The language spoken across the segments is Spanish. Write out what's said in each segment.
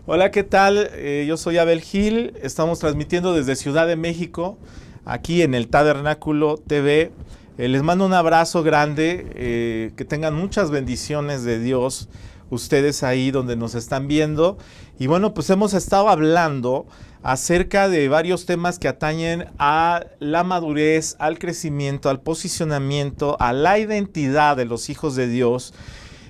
Hola, ¿qué tal? Yo soy Abel Gil, estamos transmitiendo desde Ciudad de México, aquí en el Tabernáculo TV. Les mando un abrazo grande, que tengan muchas bendiciones de Dios, ustedes ahí donde nos están viendo. Y bueno, pues hemos estado hablando acerca de varios temas que atañen a la madurez, al crecimiento, al posicionamiento, a la identidad de los hijos de Dios.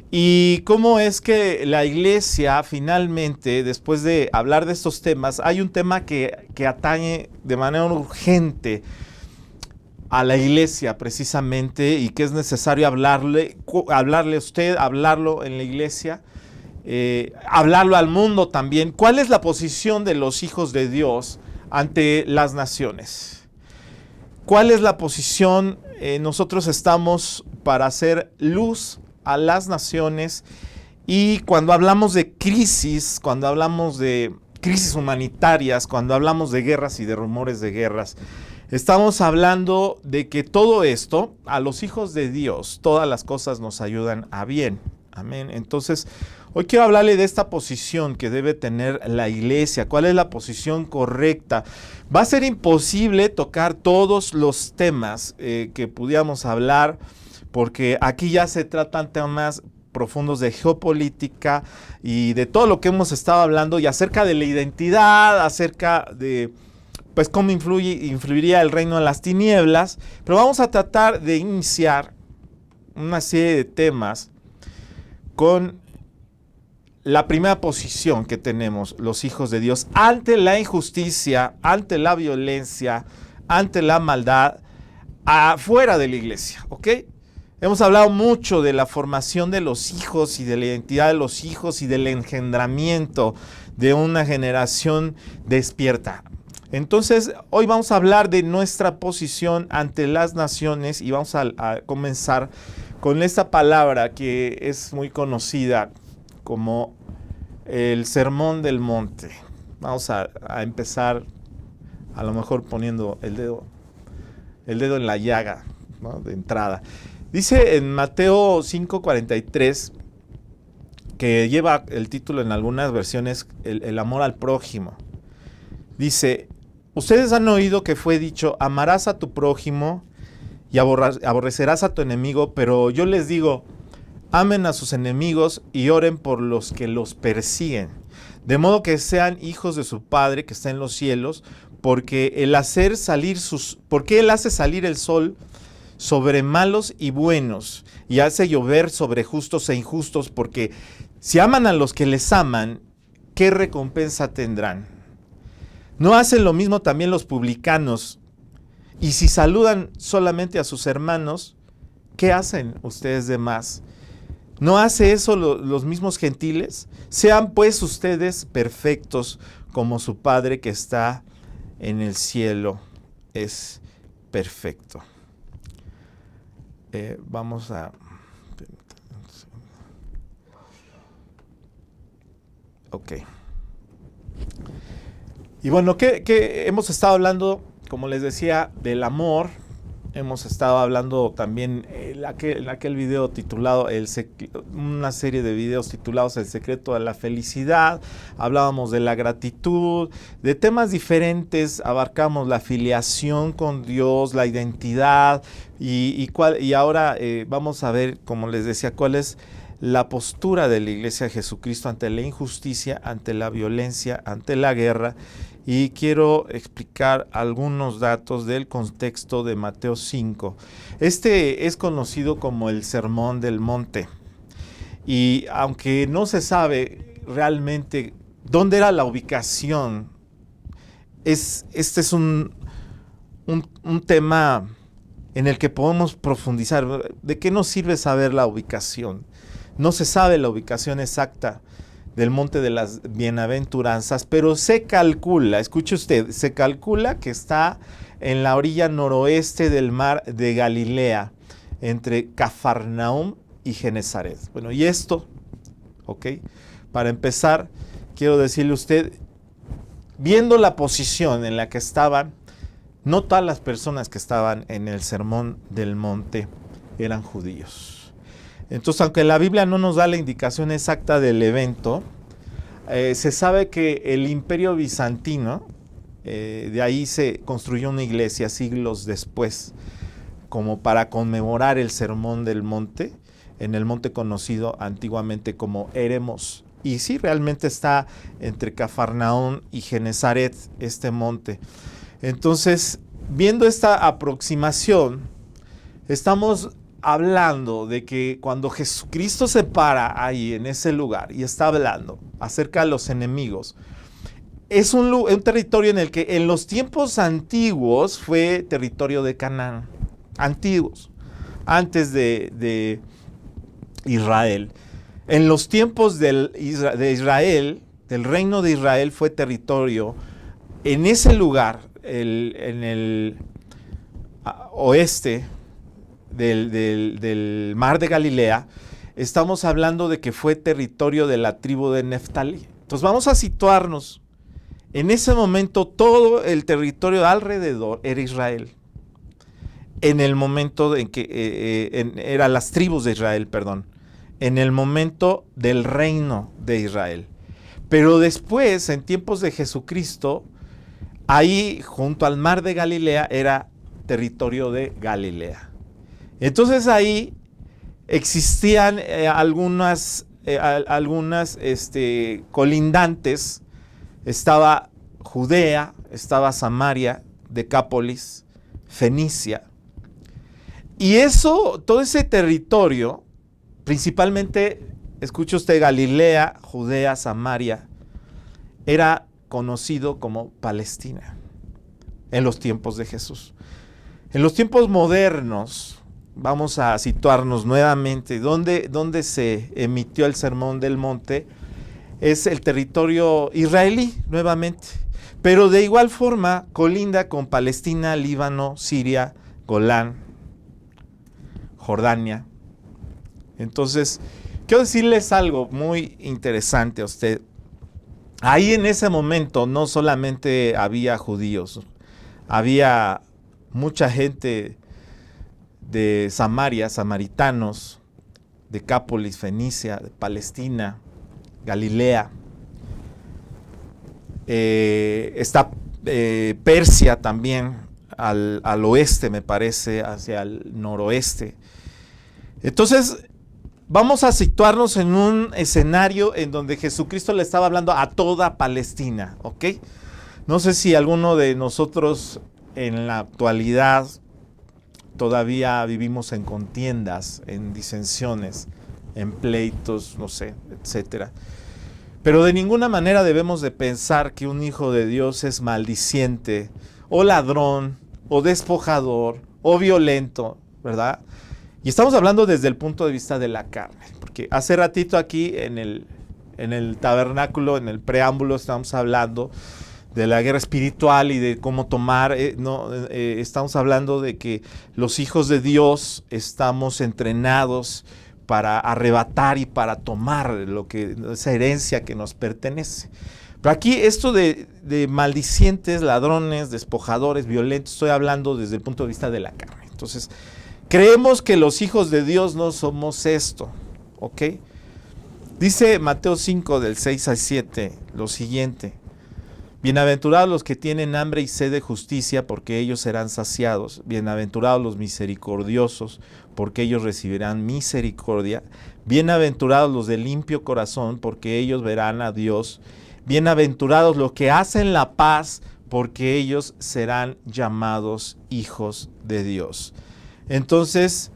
Y cómo es que la iglesia finalmente, después de hablar de estos temas, hay un tema que atañe de manera urgente a la iglesia precisamente y que es necesario hablarle a usted, hablarlo en la iglesia, hablarlo al mundo también. ¿Cuál es la posición de los hijos de Dios ante las naciones? ¿Cuál es la posición? Nosotros estamos para hacer luz a las naciones, y cuando hablamos de crisis, cuando hablamos de crisis humanitarias, cuando hablamos de guerras y de rumores de guerras, estamos hablando de que todo esto, a los hijos de Dios, todas las cosas nos ayudan a bien. Amén. Entonces, hoy quiero hablarle de esta posición que debe tener la iglesia. ¿Cuál es la posición correcta? Va a ser imposible tocar todos los temas que pudiéramos hablar, porque aquí ya se tratan temas profundos de geopolítica y de todo lo que hemos estado hablando, y acerca de la identidad, acerca de pues cómo influiría el reino en las tinieblas. Pero vamos a tratar de iniciar una serie de temas con la primera posición que tenemos los hijos de Dios ante la injusticia, ante la violencia, ante la maldad, afuera de la iglesia, ¿ok? Hemos hablado mucho de la formación de los hijos y de la identidad de los hijos y del engendramiento de una generación despierta. Entonces, hoy vamos a hablar de nuestra posición ante las naciones y vamos a comenzar con esta palabra que es muy conocida como el Sermón del Monte. Vamos a empezar a lo mejor poniendo el dedo en la llaga, ¿no? De entrada. Dice en Mateo 5:43, que lleva el título en algunas versiones, el amor al prójimo. Dice: ustedes han oído que fue dicho, amarás a tu prójimo y aborrecerás a tu enemigo, pero yo les digo, amen a sus enemigos y oren por los que los persiguen, de modo que sean hijos de su Padre que está en los cielos, porque Él hace salir el sol sobre malos y buenos, y hace llover sobre justos e injustos, porque si aman a los que les aman, ¿qué recompensa tendrán? ¿No hacen lo mismo también los publicanos? Y si saludan solamente a sus hermanos, ¿qué hacen ustedes de más? ¿No hace eso los mismos gentiles? Sean pues ustedes perfectos, como su Padre que está en el cielo es perfecto. Vamos a... Ok. Y bueno, ¿qué hemos estado hablando? Como les decía, del amor. Hemos estado hablando también en aquel video titulado, una serie de videos titulados El secreto de la felicidad. Hablábamos de la gratitud, de temas diferentes. Abarcamos la filiación con Dios, la identidad y ahora vamos a ver, como les decía, cuál es la postura de la Iglesia de Jesucristo ante la injusticia, ante la violencia, ante la guerra. Y quiero explicar algunos datos del contexto de Mateo 5. Este es conocido como el Sermón del Monte. Y aunque no se sabe realmente dónde era la ubicación, este es un tema en el que podemos profundizar. ¿De qué nos sirve saber la ubicación? No se sabe la ubicación exacta del Monte de las Bienaventuranzas, pero se calcula, escuche usted, se calcula que está en la orilla noroeste del mar de Galilea, entre Cafarnaúm y Genezaret. Bueno, y esto, ok, para empezar, quiero decirle a usted, viendo la posición en la que estaban, no todas las personas que estaban en el Sermón del Monte eran judíos. Entonces, aunque la Biblia no nos da la indicación exacta del evento, Se sabe que el Imperio Bizantino, de ahí se construyó una iglesia siglos después, como para conmemorar el Sermón del Monte, en el monte conocido antiguamente como Eremos. Y sí, realmente está entre Cafarnaún y Genezaret, este monte. Entonces, viendo esta aproximación, estamos hablando de que cuando Jesucristo se para ahí en ese lugar y está hablando acerca de los enemigos, es un territorio en el que en los tiempos antiguos fue territorio de Canaán, antiguos, antes de Israel. En los tiempos de Israel, del reino de Israel, fue territorio en ese lugar, en el oeste del mar de Galilea. Estamos hablando de que fue territorio de la tribu de Neftalí. Entonces vamos a situarnos. En ese momento todo el territorio alrededor era Israel. En el momento en que eran las tribus de Israel, perdón. En el momento del reino de Israel. Pero después, en tiempos de Jesucristo, ahí junto al mar de Galilea era territorio de Galilea. Entonces ahí existían algunas colindantes. Estaba Judea, estaba Samaria, Decápolis, Fenicia. Y eso, todo ese territorio, principalmente, escuche usted, Galilea, Judea, Samaria, era conocido como Palestina en los tiempos de Jesús. En los tiempos modernos, vamos a situarnos nuevamente, donde se emitió el Sermón del Monte, es el territorio israelí, nuevamente. Pero de igual forma, colinda con Palestina, Líbano, Siria, Golán, Jordania. Entonces, quiero decirles algo muy interesante a usted. Ahí en ese momento no solamente había judíos, había mucha gente de Samaria, samaritanos, Decápolis, Fenicia, de Palestina, Galilea. Está Persia también, al oeste me parece, hacia el noroeste. Entonces, vamos a situarnos en un escenario en donde Jesucristo le estaba hablando a toda Palestina, ¿ok? No sé si alguno de nosotros en la actualidad todavía vivimos en contiendas, en disensiones, en pleitos, no sé, etcétera. Pero de ninguna manera debemos de pensar que un hijo de Dios es maldiciente, o ladrón, o despojador, o violento, ¿verdad? Y estamos hablando desde el punto de vista de la carne, porque hace ratito aquí en el tabernáculo, en el preámbulo, estamos hablando de la guerra espiritual y de cómo tomar, estamos hablando de que los hijos de Dios estamos entrenados para arrebatar y para tomar esa herencia que nos pertenece. Pero aquí esto de maldicientes, ladrones, despojadores, violentos, estoy hablando desde el punto de vista de la carne. Entonces, creemos que los hijos de Dios no somos esto, ¿ok? Dice Mateo 5, del 6 al 7, lo siguiente. Bienaventurados los que tienen hambre y sed de justicia, porque ellos serán saciados. Bienaventurados los misericordiosos, porque ellos recibirán misericordia. Bienaventurados los de limpio corazón, porque ellos verán a Dios. Bienaventurados los que hacen la paz, porque ellos serán llamados hijos de Dios. Entonces,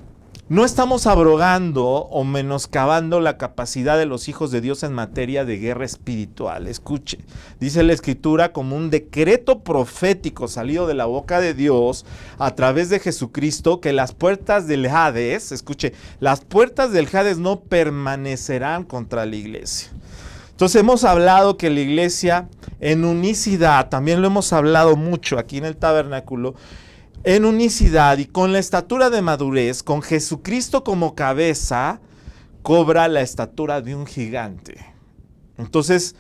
no estamos abrogando o menoscabando la capacidad de los hijos de Dios en materia de guerra espiritual. Escuche, dice la Escritura, como un decreto profético salido de la boca de Dios a través de Jesucristo, que las puertas del Hades, escuche, las puertas del Hades no permanecerán contra la iglesia. Entonces hemos hablado que la iglesia en unicidad, también lo hemos hablado mucho aquí en el tabernáculo, en unicidad y con la estatura de madurez, con Jesucristo como cabeza, cobra la estatura de un gigante. Entonces,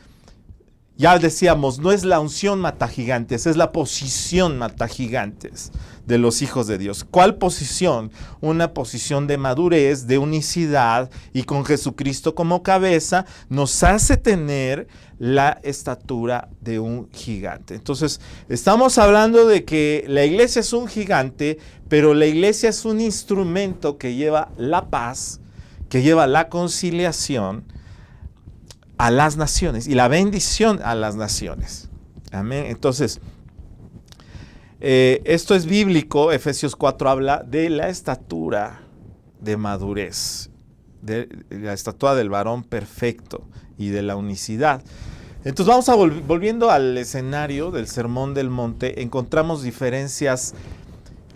Ya decíamos, no es la unción mata gigantes, es la posición mata gigantes de los hijos de Dios. ¿Cuál posición? Una posición de madurez, de unicidad, y con Jesucristo como cabeza nos hace tener la estatura de un gigante. Entonces, estamos hablando de que la iglesia es un gigante, pero la iglesia es un instrumento que lleva la paz, que lleva la conciliación a las naciones y la bendición a las naciones. Amén. Entonces, esto es bíblico. Efesios 4 habla de la estatura de madurez, de la estatura del varón perfecto y de la unicidad. Entonces vamos a volviendo al escenario del Sermón del Monte, encontramos diferencias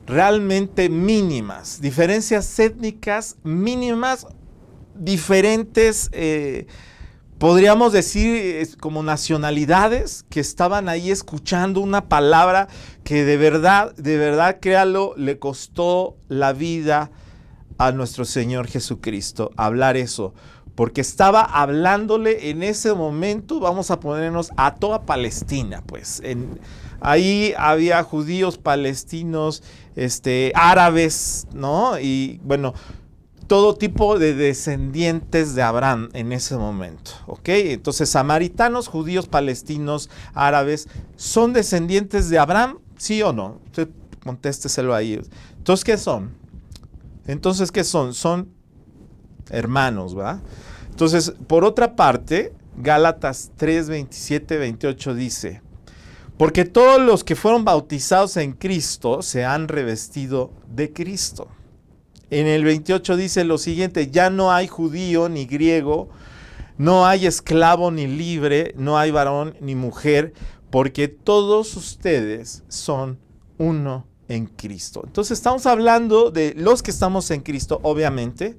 realmente mínimas, diferencias étnicas mínimas, diferentes, podríamos decir como nacionalidades que estaban ahí escuchando una palabra que de verdad, créalo, le costó la vida a nuestro Señor Jesucristo hablar eso, porque estaba hablándole en ese momento, vamos a ponernos a toda Palestina, pues, ahí había judíos, palestinos, árabes, ¿no? Y bueno, todo tipo de descendientes de Abraham en ese momento, ¿ok? Entonces, samaritanos, judíos, palestinos, árabes, ¿son descendientes de Abraham? ¿Sí o no? Usted contésteselo ahí. Entonces, ¿qué son? Son hermanos, ¿verdad? Entonces, por otra parte, Gálatas 3, 27, 28 dice, porque todos los que fueron bautizados en Cristo se han revestido de Cristo. En el 28 dice lo siguiente, ya no hay judío ni griego, no hay esclavo ni libre, no hay varón ni mujer, porque todos ustedes son uno en Cristo. Entonces estamos hablando de los que estamos en Cristo, obviamente,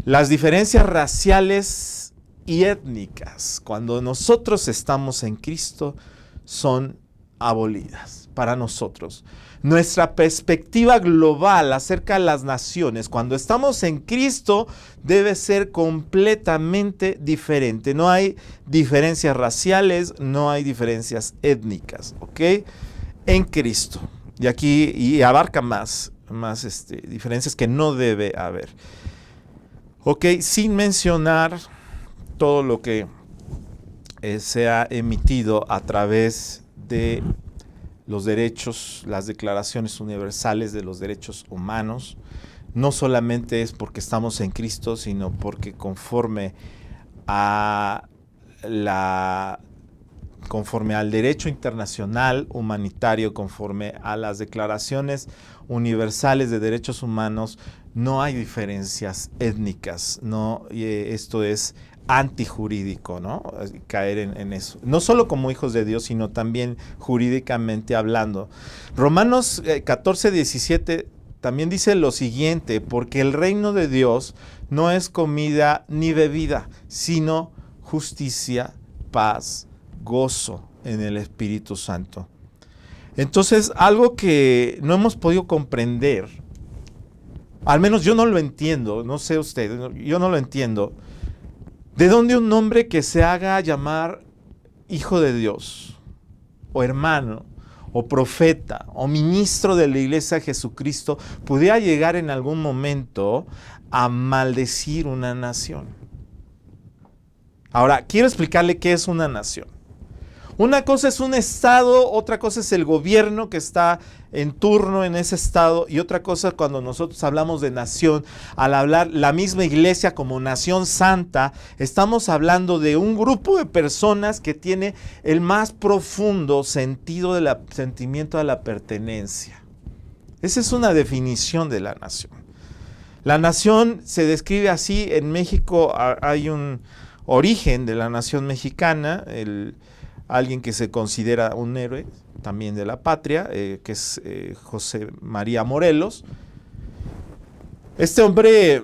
las diferencias raciales y étnicas, cuando nosotros estamos en Cristo, son abolidas para nosotros. Nuestra perspectiva global acerca de las naciones, cuando estamos en Cristo, debe ser completamente diferente. No hay diferencias raciales, no hay diferencias étnicas, ¿ok? En Cristo. Y aquí abarca más diferencias que no debe haber. Ok, sin mencionar todo lo que se ha emitido a través de los derechos, las declaraciones universales de los derechos humanos, no solamente es porque estamos en Cristo, sino porque conforme al derecho internacional humanitario, conforme a las declaraciones universales de derechos humanos, no hay diferencias étnicas, no, esto es antijurídico, ¿no? Caer en eso. No solo como hijos de Dios, sino también jurídicamente hablando. Romanos 14, 17 también dice lo siguiente, porque el reino de Dios no es comida ni bebida, sino justicia, paz, gozo en el Espíritu Santo. Entonces, algo que no hemos podido comprender, al menos yo no lo entiendo, no sé usted, yo no lo entiendo. ¿De dónde un hombre que se haga llamar hijo de Dios, o hermano, o profeta, o ministro de la iglesia de Jesucristo, pudiera llegar en algún momento a maldecir una nación? Ahora, quiero explicarle qué es una nación. Una cosa es un estado, otra cosa es el gobierno que está en turno en ese estado, y otra cosa cuando nosotros hablamos de nación, al hablar la misma iglesia como nación santa, estamos hablando de un grupo de personas que tiene el más profundo sentimiento de la pertenencia. Esa es una definición de la nación. La nación se describe así. En México hay un origen de la nación mexicana, alguien que se considera un héroe también de la patria, que es José María Morelos. Este hombre,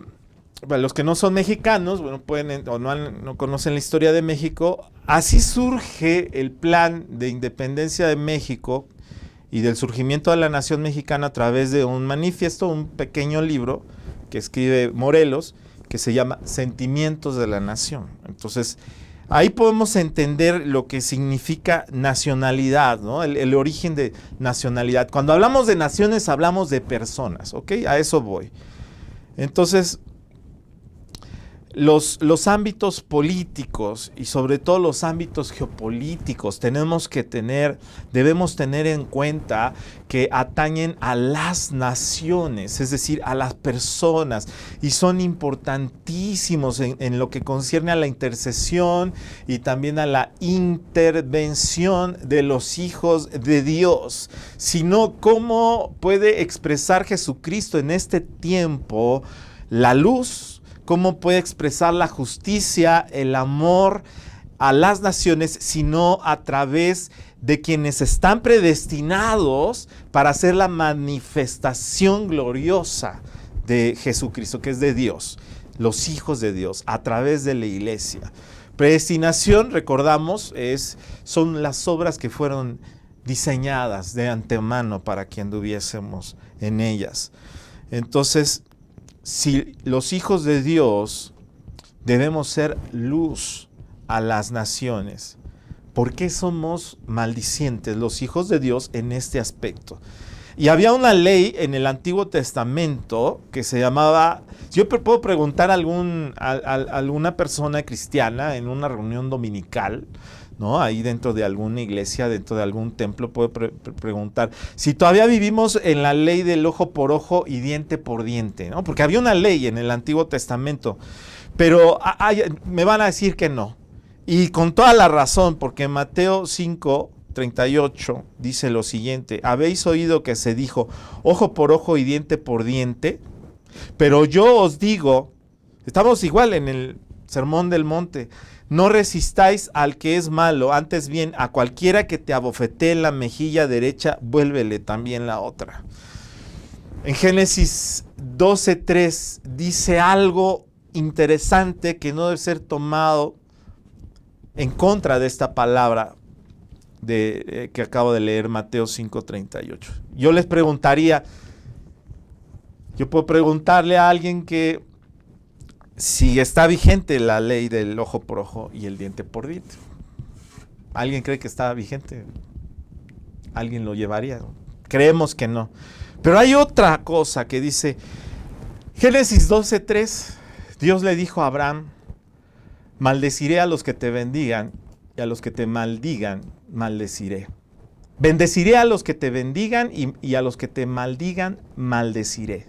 bueno, los que no son mexicanos, bueno, pueden o no conocen la historia de México, así surge el plan de independencia de México y del surgimiento de la nación mexicana a través de un manifiesto, un pequeño libro que escribe Morelos, que se llama Sentimientos de la Nación. Entonces, Ahí podemos entender lo que significa nacionalidad, ¿no? El origen de nacionalidad. Cuando hablamos de naciones, hablamos de personas, ¿ok? A eso voy. Entonces, los ámbitos políticos y sobre todo los ámbitos geopolíticos debemos tener en cuenta que atañen a las naciones, es decir, a las personas, y son importantísimos en lo que concierne a la intercesión y también a la intervención de los hijos de Dios. Sino, ¿cómo puede expresar Jesucristo en este tiempo la luz? ¿Cómo puede expresar la justicia, el amor a las naciones, sino a través de quienes están predestinados para hacer la manifestación gloriosa de Jesucristo, que es de Dios, los hijos de Dios, a través de la iglesia? Predestinación, recordamos, son las obras que fueron diseñadas de antemano para que anduviésemos en ellas. Entonces, si los hijos de Dios debemos ser luz a las naciones, ¿por qué somos maldicientes los hijos de Dios en este aspecto? Y había una ley en el Antiguo Testamento que se llamaba, yo puedo preguntar a alguna persona cristiana en una reunión dominical, ¿no? Ahí dentro de alguna iglesia, dentro de algún templo, puedo preguntar si todavía vivimos en la ley del ojo por ojo y diente por diente, ¿no? Porque había una ley en el Antiguo Testamento, pero me van a decir que no. Y con toda la razón, porque Mateo 5:38 dice lo siguiente: habéis oído que se dijo ojo por ojo y diente por diente, pero yo os digo, estamos igual en el Sermón del Monte, no resistáis al que es malo, antes bien a cualquiera que te abofetee en la mejilla derecha, vuélvele también la otra. En Génesis 12:3 dice algo interesante que no debe ser tomado en contra de esta palabra que acabo de leer, Mateo 5:38. Yo les preguntaría, yo puedo preguntarle a alguien que si está vigente la ley del ojo por ojo y el diente por diente. ¿Alguien cree que está vigente? ¿Alguien lo llevaría? Creemos que no. Pero hay otra cosa que dice, Génesis 12:3, Dios le dijo a Abraham: maldeciré a los que te bendigan y a los que te maldigan, maldeciré. Bendeciré a los que te bendigan y a los que te maldigan, maldeciré.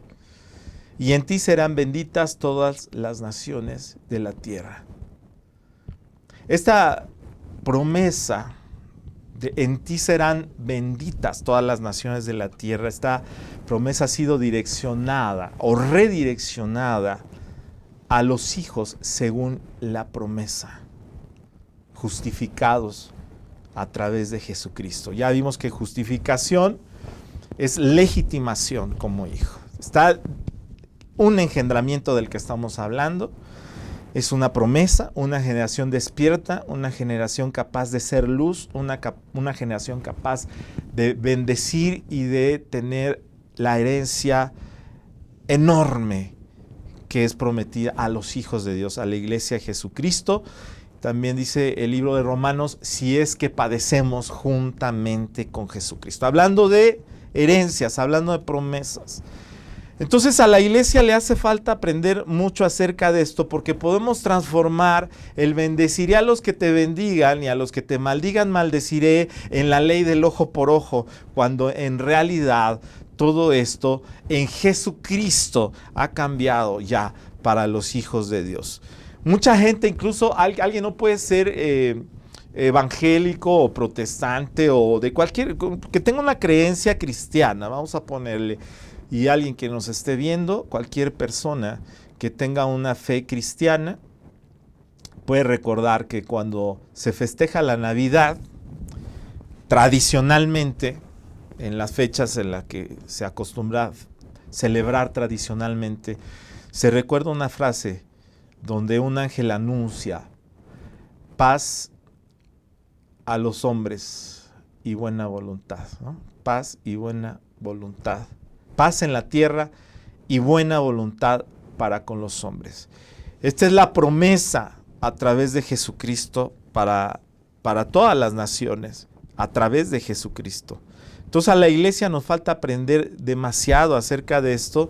Y en ti serán benditas todas las naciones de la tierra. Esta promesa de en ti serán benditas todas las naciones de la tierra, esta promesa ha sido direccionada o redireccionada a los hijos según la promesa, justificados a través de Jesucristo. Ya vimos que justificación es legitimación como hijo. Está un engendramiento del que estamos hablando, es una promesa, una generación despierta, una generación capaz de ser luz, una generación capaz de bendecir y de tener la herencia enorme que es prometida a los hijos de Dios, a la iglesia de Jesucristo. También dice el libro de Romanos, si es que padecemos juntamente con Jesucristo. Hablando de herencias, hablando de promesas. Entonces a la iglesia le hace falta aprender mucho acerca de esto, porque podemos transformar el bendeciré a los que te bendigan y a los que te maldigan maldeciré en la ley del ojo por ojo, cuando en realidad todo esto en Jesucristo ha cambiado ya para los hijos de Dios. Mucha gente, incluso alguien no puede ser evangélico o protestante o de cualquier, que tenga una creencia cristiana, vamos a ponerle, y alguien que nos esté viendo, cualquier persona que tenga una fe cristiana, puede recordar que cuando se festeja la Navidad, tradicionalmente, en las fechas en las que se acostumbra celebrar tradicionalmente, se recuerda una frase donde un ángel anuncia paz a los hombres y buena voluntad, ¿no? Paz y buena voluntad. Paz en la tierra y buena voluntad para con los hombres. Esta es la promesa a través de Jesucristo para todas las naciones, a través de Jesucristo. Entonces a la iglesia nos falta aprender demasiado acerca de esto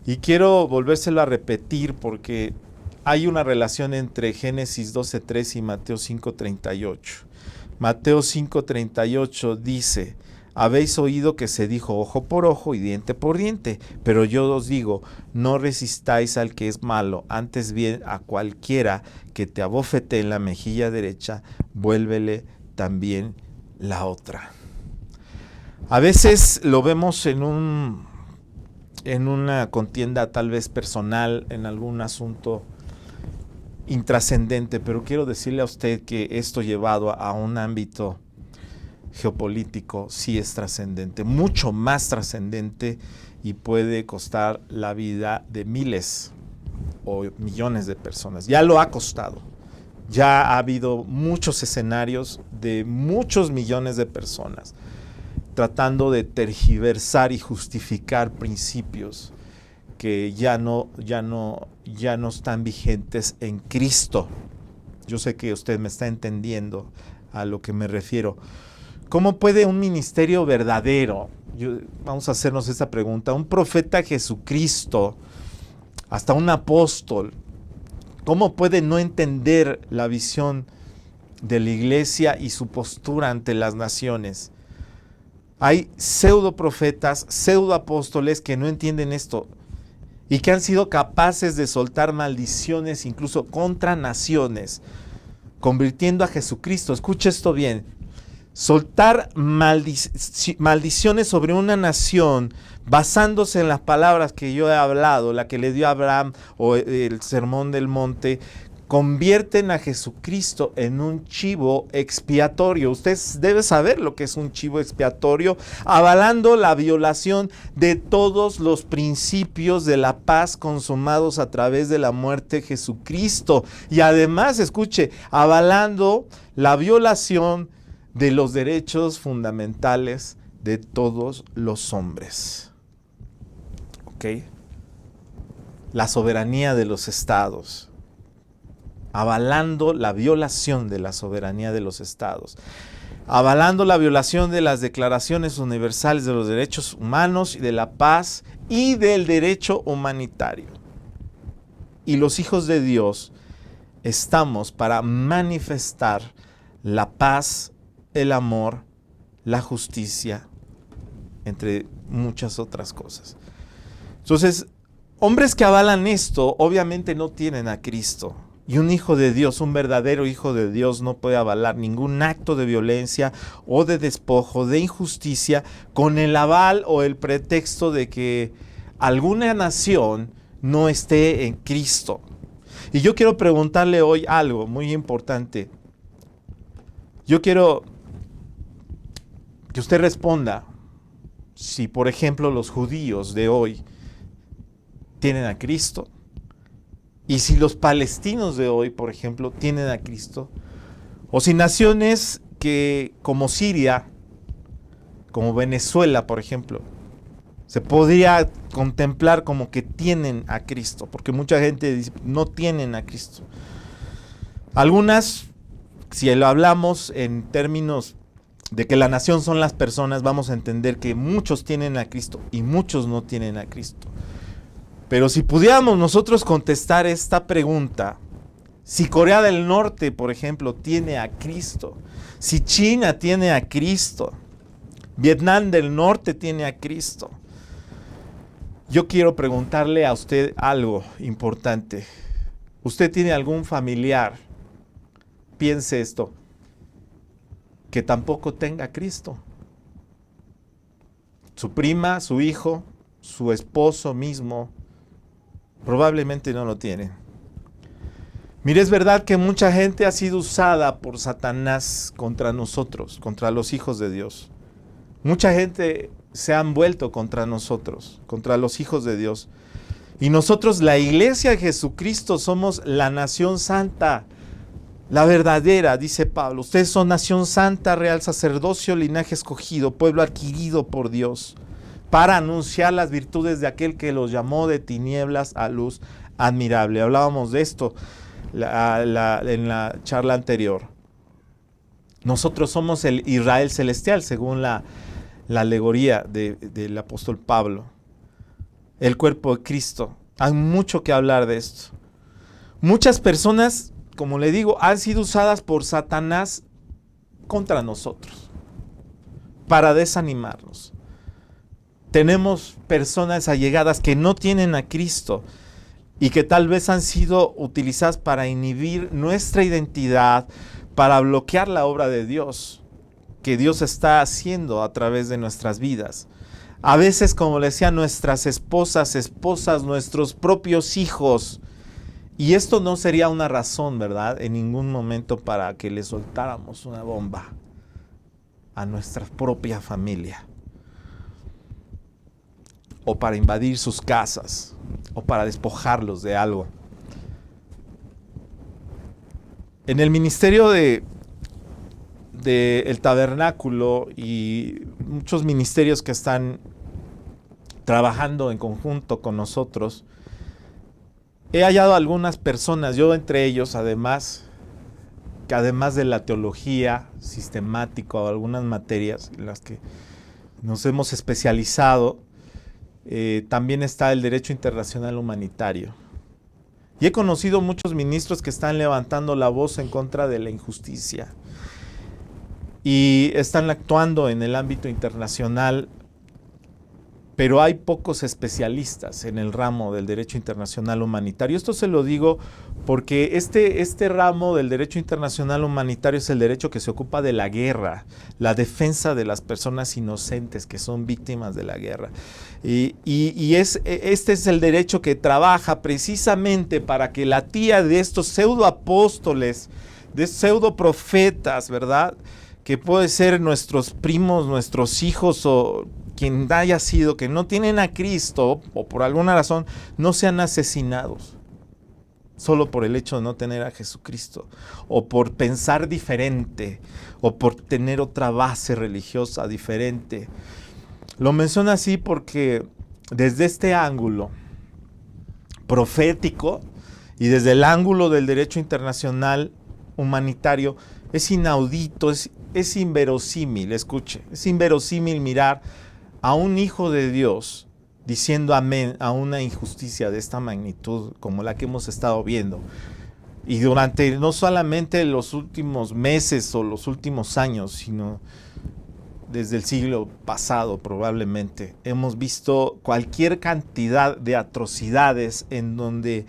y quiero volvérselo a repetir porque hay una relación entre Génesis 12:3 y Mateo 5:38. Mateo 5:38 dice: habéis oído que se dijo ojo por ojo y diente por diente, pero yo os digo, no resistáis al que es malo, antes bien a cualquiera que te abofetee en la mejilla derecha, vuélvele también la otra. A veces lo vemos en una contienda tal vez personal, en algún asunto intrascendente, pero quiero decirle a usted que esto llevado a un ámbito geopolítico sí es trascendente, mucho más trascendente, y puede costar la vida de miles o millones de personas. Ya lo ha costado. Ya ha habido muchos escenarios de muchos millones de personas tratando de tergiversar y justificar principios que ya no están vigentes en Cristo. Yo sé que usted me está entendiendo a lo que me refiero. ¿Cómo puede un ministerio verdadero, vamos a hacernos esta pregunta, un profeta Jesucristo, hasta un apóstol, cómo puede no entender la visión de la iglesia y su postura ante las naciones? Hay pseudo profetas, pseudo apóstoles que no entienden esto y que han sido capaces de soltar maldiciones incluso contra naciones, convirtiendo a Jesucristo, escuche esto bien, soltar maldiciones sobre una nación basándose en las palabras que yo he hablado, la que le dio a Abraham o el sermón del monte, convierten a Jesucristo en un chivo expiatorio. Usted debe saber lo que es un chivo expiatorio, avalando la violación de todos los principios de la paz consumados a través de la muerte de Jesucristo. Y además, escuche, avalando la violación de los derechos fundamentales de todos los hombres. ¿Ok? La soberanía de los estados. Avalando la violación de la soberanía de los estados, avalando la violación de las declaraciones universales de los derechos humanos y de la paz y del derecho humanitario. Y los hijos de Dios estamos para manifestar la paz, el amor, la justicia, entre muchas otras cosas. Entonces, hombres que avalan esto, obviamente no tienen a Cristo. Y un hijo de Dios, un verdadero hijo de Dios, no puede avalar ningún acto de violencia o de despojo, de injusticia, con el aval o el pretexto de que alguna nación no esté en Cristo. Y yo quiero preguntarle hoy algo muy importante. Yo quiero que usted responda si, por ejemplo, los judíos de hoy tienen a Cristo. Y si los palestinos de hoy, por ejemplo, tienen a Cristo, o si naciones que como Siria, como Venezuela, por ejemplo, se podría contemplar como que tienen a Cristo, porque mucha gente dice, no tienen a Cristo. Algunas, si lo hablamos en términos de que la nación son las personas, vamos a entender que muchos tienen a Cristo y muchos no tienen a Cristo. Pero si pudiéramos nosotros contestar esta pregunta, si Corea del Norte, por ejemplo, tiene a Cristo, si China tiene a Cristo, Vietnam del Norte tiene a Cristo, yo quiero preguntarle a usted algo importante. ¿Usted tiene algún familiar, piense esto, que tampoco tenga a Cristo? Su prima, su hijo, su esposo mismo, probablemente no lo tiene. Mire, es verdad que mucha gente ha sido usada por Satanás contra nosotros, contra los hijos de Dios. Mucha gente se han vuelto contra nosotros, contra los hijos de Dios. Y nosotros, la iglesia de Jesucristo, somos la nación santa, la verdadera, dice Pablo. Ustedes son nación santa, real sacerdocio, linaje escogido, pueblo adquirido por Dios, para anunciar las virtudes de aquel que los llamó de tinieblas a luz admirable. Hablábamos de esto. en la charla anterior. Nosotros somos el Israel celestial, según la alegoría del apóstol Pablo. El cuerpo de Cristo. Hay mucho que hablar de esto. Muchas personas, como le digo, han sido usadas por Satanás contra nosotros, para desanimarnos. Tenemos personas allegadas que no tienen a Cristo y que tal vez han sido utilizadas para inhibir nuestra identidad, para bloquear la obra de Dios, que Dios está haciendo a través de nuestras vidas. A veces, como le decía, nuestras esposas, nuestros propios hijos. Y esto no sería una razón, ¿verdad?, en ningún momento para que le soltáramos una bomba a nuestra propia familia. O para invadir sus casas, o para despojarlos de algo. En el ministerio de el tabernáculo y muchos ministerios que están trabajando en conjunto con nosotros, he hallado algunas personas, yo entre ellos además de la teología sistemática o algunas materias en las que nos hemos especializado, también está el derecho internacional humanitario. Y he conocido muchos ministros que están levantando la voz en contra de la injusticia y están actuando en el ámbito internacional, pero hay pocos especialistas en el ramo del derecho internacional humanitario. Esto se lo digo porque este ramo del derecho internacional humanitario es el derecho que se ocupa de la guerra, la defensa de las personas inocentes que son víctimas de la guerra. Este es el derecho que trabaja precisamente para que la tía de estos pseudoapóstoles, de pseudoprofetas, ¿verdad?, que puede ser nuestros primos, nuestros hijos o quien haya sido, que no tienen a Cristo o por alguna razón no sean asesinados solo por el hecho de no tener a Jesucristo o por pensar diferente o por tener otra base religiosa diferente. Lo menciono así porque desde este ángulo profético y desde el ángulo del derecho internacional humanitario es inaudito, es inverosímil, escuche, es inverosímil mirar a un hijo de Dios diciendo amén a una injusticia de esta magnitud como la que hemos estado viendo. Y durante no solamente los últimos meses o los últimos años, sino desde el siglo pasado probablemente, hemos visto cualquier cantidad de atrocidades en donde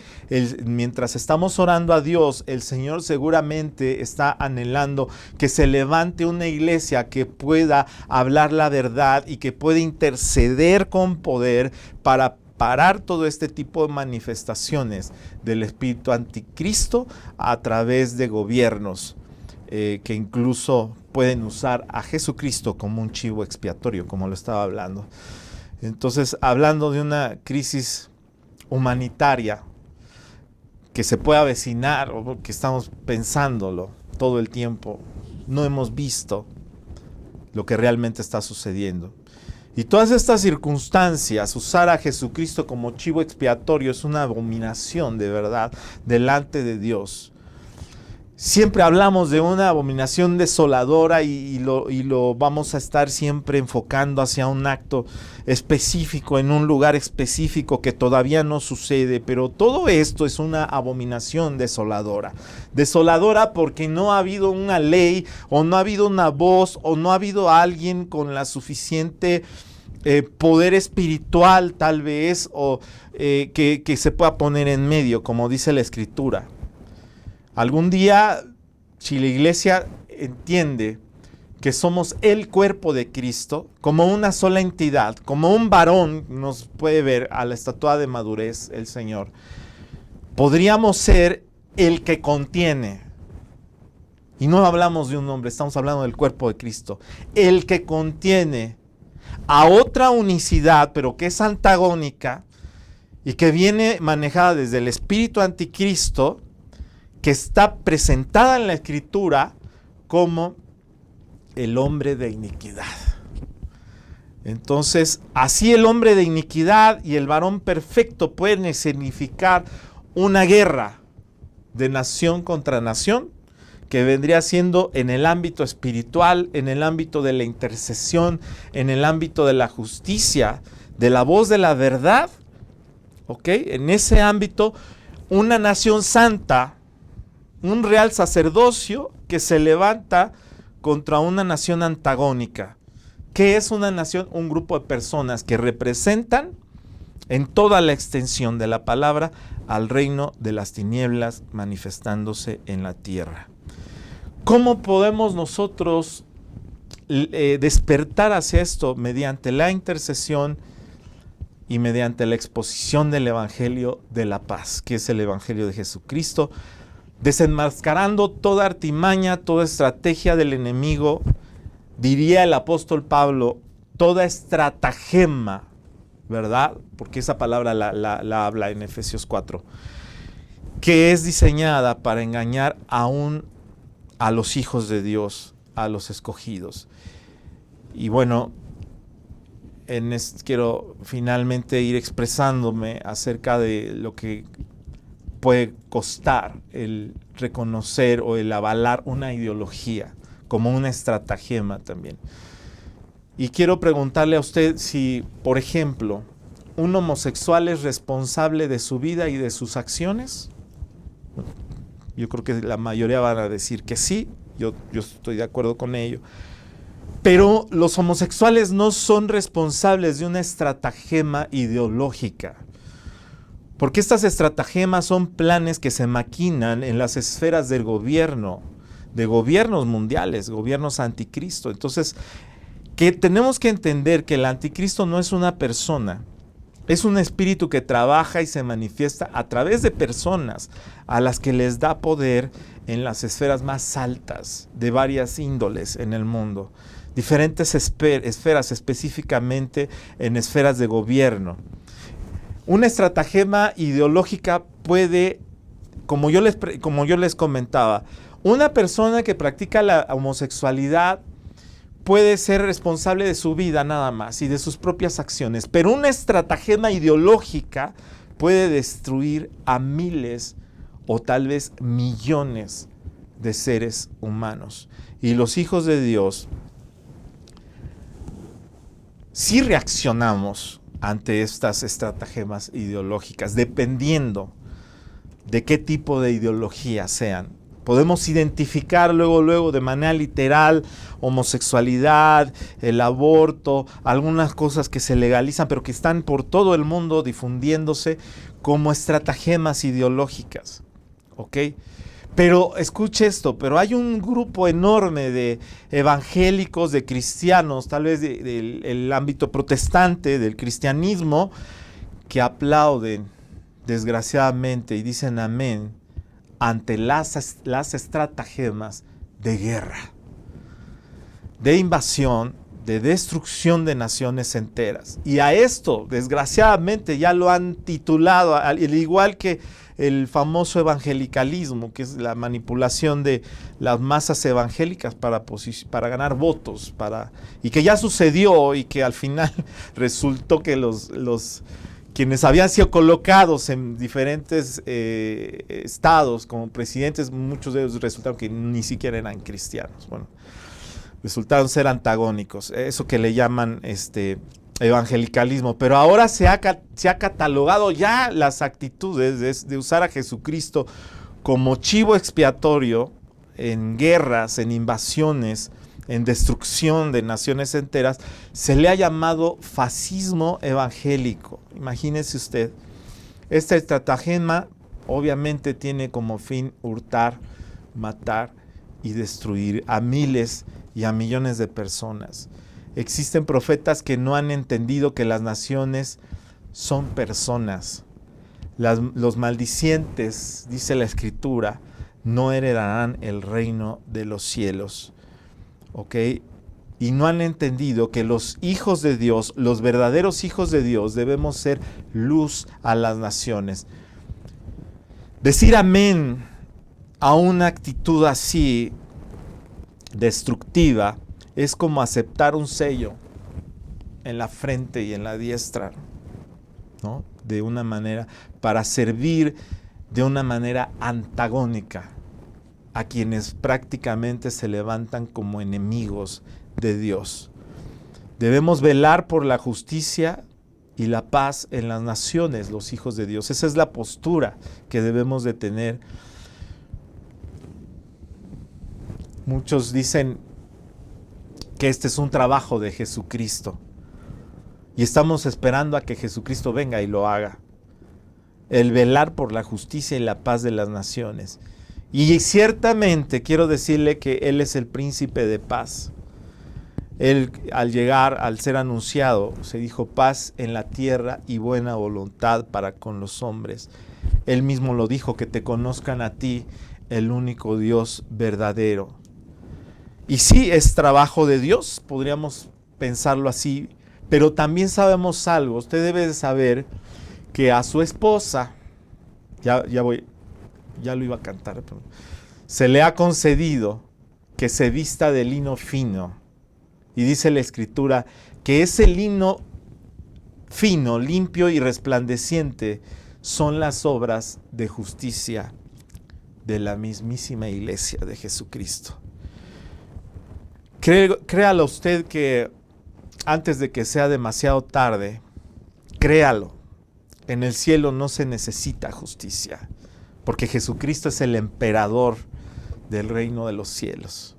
mientras estamos orando a Dios, el Señor seguramente está anhelando que se levante una iglesia que pueda hablar la verdad y que pueda interceder con poder para parar todo este tipo de manifestaciones del espíritu anticristo a través de gobiernos que incluso pueden usar a Jesucristo como un chivo expiatorio, como lo estaba hablando. Entonces, hablando de una crisis humanitaria que se puede avecinar o que estamos pensándolo todo el tiempo, no hemos visto lo que realmente está sucediendo. Y todas estas circunstancias, usar a Jesucristo como chivo expiatorio es una abominación de verdad delante de Dios. Siempre hablamos de una abominación desoladora y lo vamos a estar siempre enfocando hacia un acto específico, en un lugar específico que todavía no sucede, pero todo esto es una abominación desoladora. Desoladora porque no ha habido una ley, o no ha habido una voz, o no ha habido alguien con la suficiente poder espiritual tal vez, o que se pueda poner en medio, como dice la Escritura. Algún día, si la iglesia entiende que somos el cuerpo de Cristo, como una sola entidad, como un varón nos puede ver a la estatura de madurez el Señor, podríamos ser el que contiene. Y no hablamos de un hombre, estamos hablando del cuerpo de Cristo. El que contiene a otra unicidad, pero que es antagónica y que viene manejada desde el espíritu anticristo, que está presentada en la Escritura como el hombre de iniquidad. Entonces, así el hombre de iniquidad y el varón perfecto pueden significar una guerra de nación contra nación, que vendría siendo en el ámbito espiritual, en el ámbito de la intercesión, en el ámbito de la justicia, de la voz de la verdad, ¿ok? En ese ámbito, una nación santa, un real sacerdocio que se levanta contra una nación antagónica. ¿Qué es una nación? Un grupo de personas que representan en toda la extensión de la palabra al reino de las tinieblas manifestándose en la tierra. ¿Cómo podemos nosotros despertar hacia esto? Mediante la intercesión y mediante la exposición del Evangelio de la paz, que es el Evangelio de Jesucristo, desenmascarando toda artimaña, toda estrategia del enemigo, diría el apóstol Pablo, toda estratagema, ¿verdad? Porque esa palabra la habla en Efesios 4, que es diseñada para engañar aún a los hijos de Dios, a los escogidos. Y bueno, quiero finalmente ir expresándome acerca de lo que puede costar el reconocer o el avalar una ideología como una estratagema también. Y quiero preguntarle a usted si, por ejemplo, un homosexual es responsable de su vida y de sus acciones. Yo creo que la mayoría van a decir que sí, yo estoy de acuerdo con ello. Pero los homosexuales no son responsables de una estratagema ideológica. Porque estas estratagemas son planes que se maquinan en las esferas del gobierno, de gobiernos mundiales, gobiernos anticristo. Entonces, que tenemos que entender que el anticristo no es una persona, es un espíritu que trabaja y se manifiesta a través de personas a las que les da poder en las esferas más altas de varias índoles en el mundo. Diferentes esferas, específicamente en esferas de gobierno. Una estratagema ideológica puede, como yo les comentaba, una persona que practica la homosexualidad puede ser responsable de su vida nada más y de sus propias acciones, pero una estratagema ideológica puede destruir a miles o tal vez millones de seres humanos. Y los hijos de Dios sí reaccionamos ante estas estratagemas ideológicas, dependiendo de qué tipo de ideología sean. Podemos identificar luego de manera literal homosexualidad, el aborto, algunas cosas que se legalizan, pero que están por todo el mundo difundiéndose como estratagemas ideológicas. ¿Ok? Pero escuche esto, pero hay un grupo enorme de evangélicos, de cristianos, tal vez del ámbito protestante, del cristianismo, que aplauden desgraciadamente y dicen amén ante las estratagemas de guerra, de invasión, de destrucción de naciones enteras. Y a esto, desgraciadamente, ya lo han titulado, al igual que el famoso evangelicalismo, que es la manipulación de las masas evangélicas para ganar votos, y que ya sucedió y que al final resultó que quienes habían sido colocados en diferentes estados como presidentes, muchos de ellos resultaron que ni siquiera eran cristianos. Bueno, resultaron ser antagónicos, eso que le llaman evangelicalismo. Pero ahora se ha catalogado ya las actitudes de usar a Jesucristo como chivo expiatorio en guerras, en invasiones, en destrucción de naciones enteras. Se le ha llamado fascismo evangélico. Imagínese usted, esta estratagema obviamente tiene como fin hurtar, matar y destruir a miles y a millones de personas. Existen profetas que no han entendido que las naciones son personas. Los maldicientes, dice la Escritura, no heredarán el reino de los cielos. ¿Ok? Y no han entendido que los hijos de Dios, los verdaderos hijos de Dios, debemos ser luz a las naciones. Decir amén a una actitud así destructiva es como aceptar un sello en la frente y en la diestra, ¿no? De una manera para servir de una manera antagónica a quienes prácticamente se levantan como enemigos de Dios. Debemos velar por la justicia y la paz en las naciones, los hijos de Dios. Esa es la postura que debemos de tener. Muchos dicen que este es un trabajo de Jesucristo y estamos esperando a que Jesucristo venga y lo haga. El velar por la justicia y la paz de las naciones. Y ciertamente quiero decirle que Él es el príncipe de paz. Él, al llegar, al ser anunciado, se dijo paz en la tierra y buena voluntad para con los hombres. Él mismo lo dijo, que te conozcan a ti, el único Dios verdadero. Y sí, es trabajo de Dios, podríamos pensarlo así, pero también sabemos algo. Usted debe de saber que a su esposa, ya lo iba a cantar, pero se le ha concedido que se vista de lino fino. Y dice la Escritura que ese lino fino, limpio y resplandeciente son las obras de justicia de la mismísima iglesia de Jesucristo. Créalo usted que antes de que sea demasiado tarde, créalo, en el cielo no se necesita justicia, porque Jesucristo es el emperador del reino de los cielos.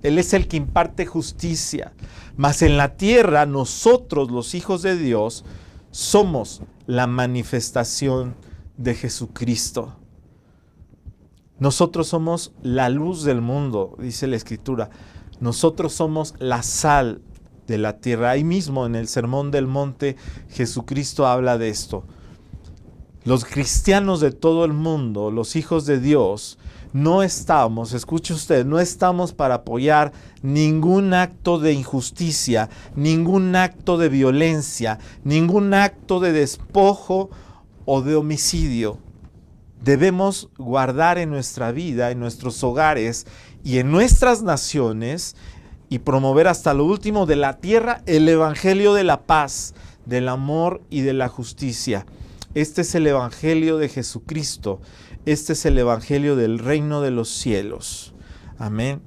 Él es el que imparte justicia, mas en la tierra nosotros, los hijos de Dios, somos la manifestación de Jesucristo. Nosotros somos la luz del mundo, dice la Escritura. Nosotros somos la sal de la tierra. Ahí mismo en el Sermón del Monte, Jesucristo habla de esto. Los cristianos de todo el mundo, los hijos de Dios, no estamos, escuche usted, no estamos para apoyar ningún acto de injusticia, ningún acto de violencia, ningún acto de despojo o de homicidio. Debemos guardar en nuestra vida, en nuestros hogares y en nuestras naciones y promover hasta lo último de la tierra el evangelio de la paz, del amor y de la justicia. Este es el evangelio de Jesucristo. Este es el evangelio del reino de los cielos. Amén.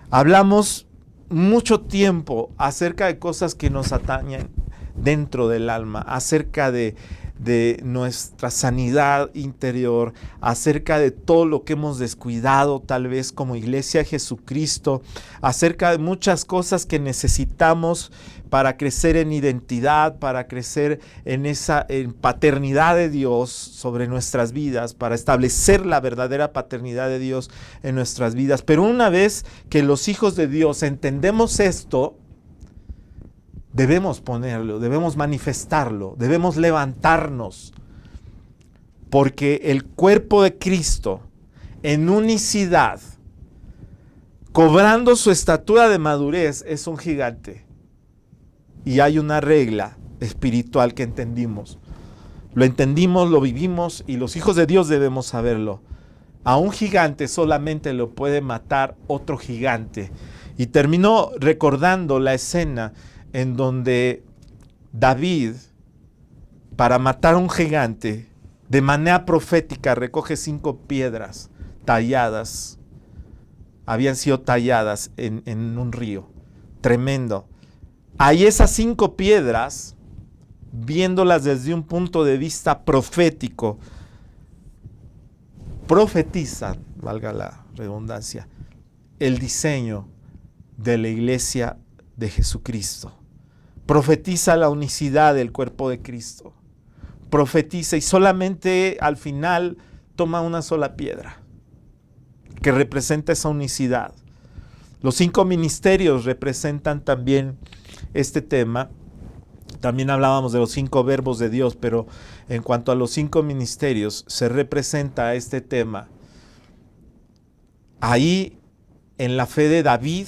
Hablamos mucho tiempo acerca de cosas que nos atañen dentro del alma, acerca de nuestra sanidad interior, acerca de todo lo que hemos descuidado tal vez como iglesia de Jesucristo, acerca de muchas cosas que necesitamos para crecer en identidad, para crecer en paternidad de Dios sobre nuestras vidas, para establecer la verdadera paternidad de Dios en nuestras vidas. Pero una vez que los hijos de Dios entendemos esto, debemos ponerlo, debemos manifestarlo, debemos levantarnos, porque el cuerpo de Cristo en unicidad, cobrando su estatura de madurez, es un gigante. Y hay una regla espiritual que entendimos. Lo entendimos, lo vivimos y los hijos de Dios debemos saberlo. A un gigante solamente lo puede matar otro gigante. Y terminó recordando la escena en donde David, para matar a un gigante, de manera profética recoge 5 piedras talladas. Habían sido talladas en un río. Tremendo. Ahí esas 5 piedras, viéndolas desde un punto de vista profético, profetizan, valga la redundancia, el diseño de la iglesia de Jesucristo. Profetiza la unicidad del cuerpo de Cristo. Profetiza y solamente al final toma una sola piedra que representa esa unicidad. Los 5 ministerios representan también este tema. También hablábamos de los 5 verbos de Dios, pero en cuanto a los 5 ministerios se representa este tema. Ahí, en la fe de David,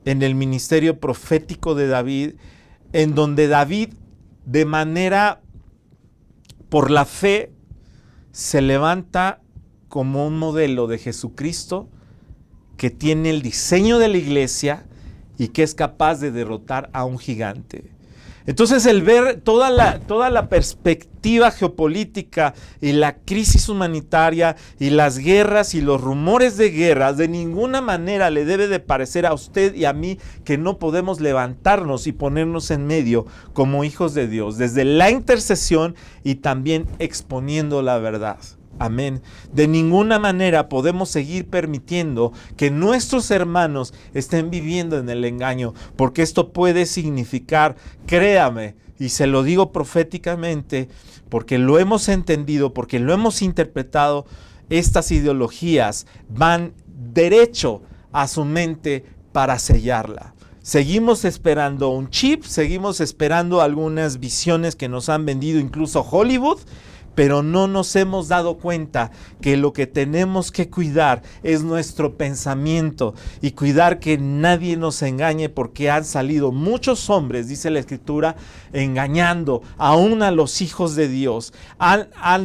en el ministerio profético de David, en donde David, de manera, por la fe, se levanta como un modelo de Jesucristo, que tiene el diseño de la iglesia y que es capaz de derrotar a un gigante. Entonces el ver toda la perspectiva geopolítica y la crisis humanitaria y las guerras y los rumores de guerras, de ninguna manera le debe de parecer a usted y a mí que no podemos levantarnos y ponernos en medio como hijos de Dios, desde la intercesión y también exponiendo la verdad. Amén. De ninguna manera podemos seguir permitiendo que nuestros hermanos estén viviendo en el engaño, porque esto puede significar, créame, y se lo digo proféticamente, porque lo hemos entendido, porque lo hemos interpretado, estas ideologías van derecho a su mente para sellarla. Seguimos esperando un chip, seguimos esperando algunas visiones que nos han vendido incluso Hollywood, pero no nos hemos dado cuenta que lo que tenemos que cuidar es nuestro pensamiento y cuidar que nadie nos engañe, porque han salido muchos hombres, dice la Escritura, engañando aún a los hijos de Dios.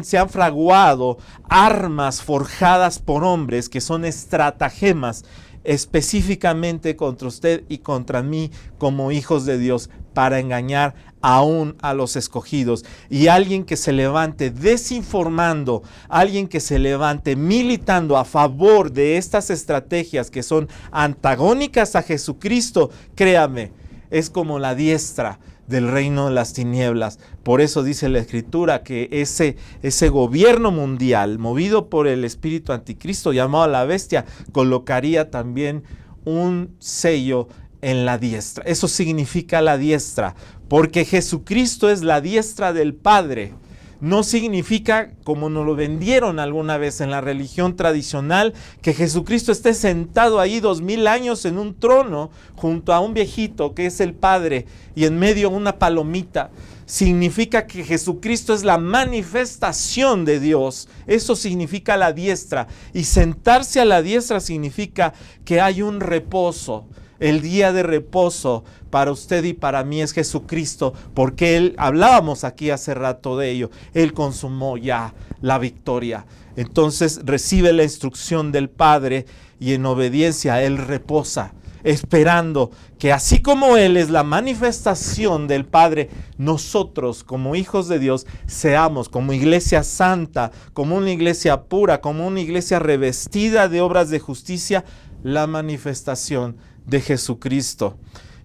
Se han fraguado armas forjadas por hombres que son estratagemas específicamente contra usted y contra mí como hijos de Dios, para engañar aún a los escogidos. Y alguien que se levante desinformando, alguien que se levante militando a favor de estas estrategias que son antagónicas a Jesucristo, créame, es como la diestra del reino de las tinieblas. Por eso dice la Escritura que ese gobierno mundial movido por el espíritu anticristo llamado la bestia colocaría también un sello en la diestra. Eso significa la diestra, porque Jesucristo es la diestra del Padre. No significa, como nos lo vendieron alguna vez en la religión tradicional, que Jesucristo esté sentado ahí 2000 años en un trono junto a un viejito que es el Padre y en medio una palomita. Significa que Jesucristo es la manifestación de Dios. Eso significa la diestra. Y sentarse a la diestra significa que hay un reposo. El día de reposo para usted y para mí es Jesucristo, porque Él, hablábamos aquí hace rato de ello, Él consumó ya la victoria. Entonces recibe la instrucción del Padre y en obediencia Él reposa, esperando que así como Él es la manifestación del Padre, nosotros como hijos de Dios seamos como iglesia santa, como una iglesia pura, como una iglesia revestida de obras de justicia, la manifestación de Jesucristo.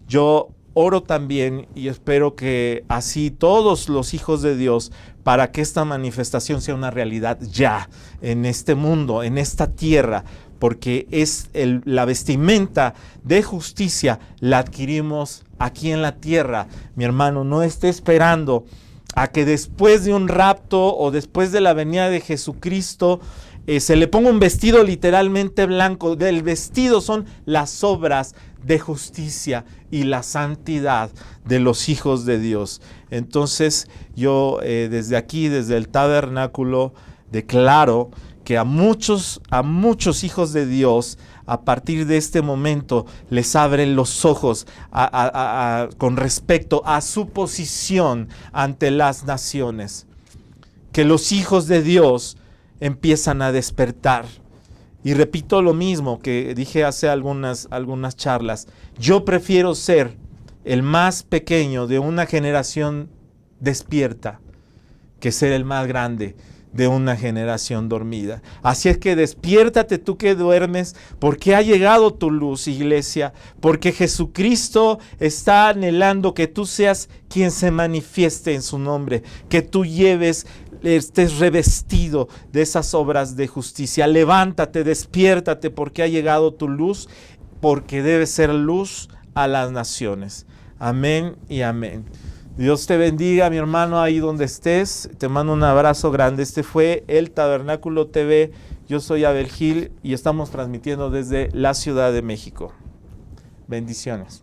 Yo oro también y espero que así todos los hijos de Dios, para que esta manifestación sea una realidad ya en este mundo, en esta tierra, porque es la vestimenta de justicia, la adquirimos aquí en la tierra. Mi hermano, no esté esperando a que después de un rapto o después de la venida de Jesucristo se le ponga un vestido literalmente blanco. El vestido son las obras de justicia y la santidad de los hijos de Dios. Entonces yo desde aquí, desde el tabernáculo, declaro que a muchos hijos de Dios, a partir de este momento, les abren los ojos con respecto a su posición ante las naciones. Que los hijos de Dios empiezan a despertar. Y repito lo mismo que dije hace algunas charlas. Yo prefiero ser el más pequeño de una generación despierta que ser el más grande de una generación dormida. Así es que despiértate tú que duermes, porque ha llegado tu luz, iglesia, porque Jesucristo está anhelando que tú seas quien se manifieste en su nombre, que tú estés revestido de esas obras de justicia. Levántate, despiértate, porque ha llegado tu luz, porque debe ser luz a las naciones. Amén y amén. Dios te bendiga, mi hermano, ahí donde estés. Te mando un abrazo grande. Este fue El Tabernáculo TV. Yo soy Abel Gil y estamos transmitiendo desde la Ciudad de México. Bendiciones.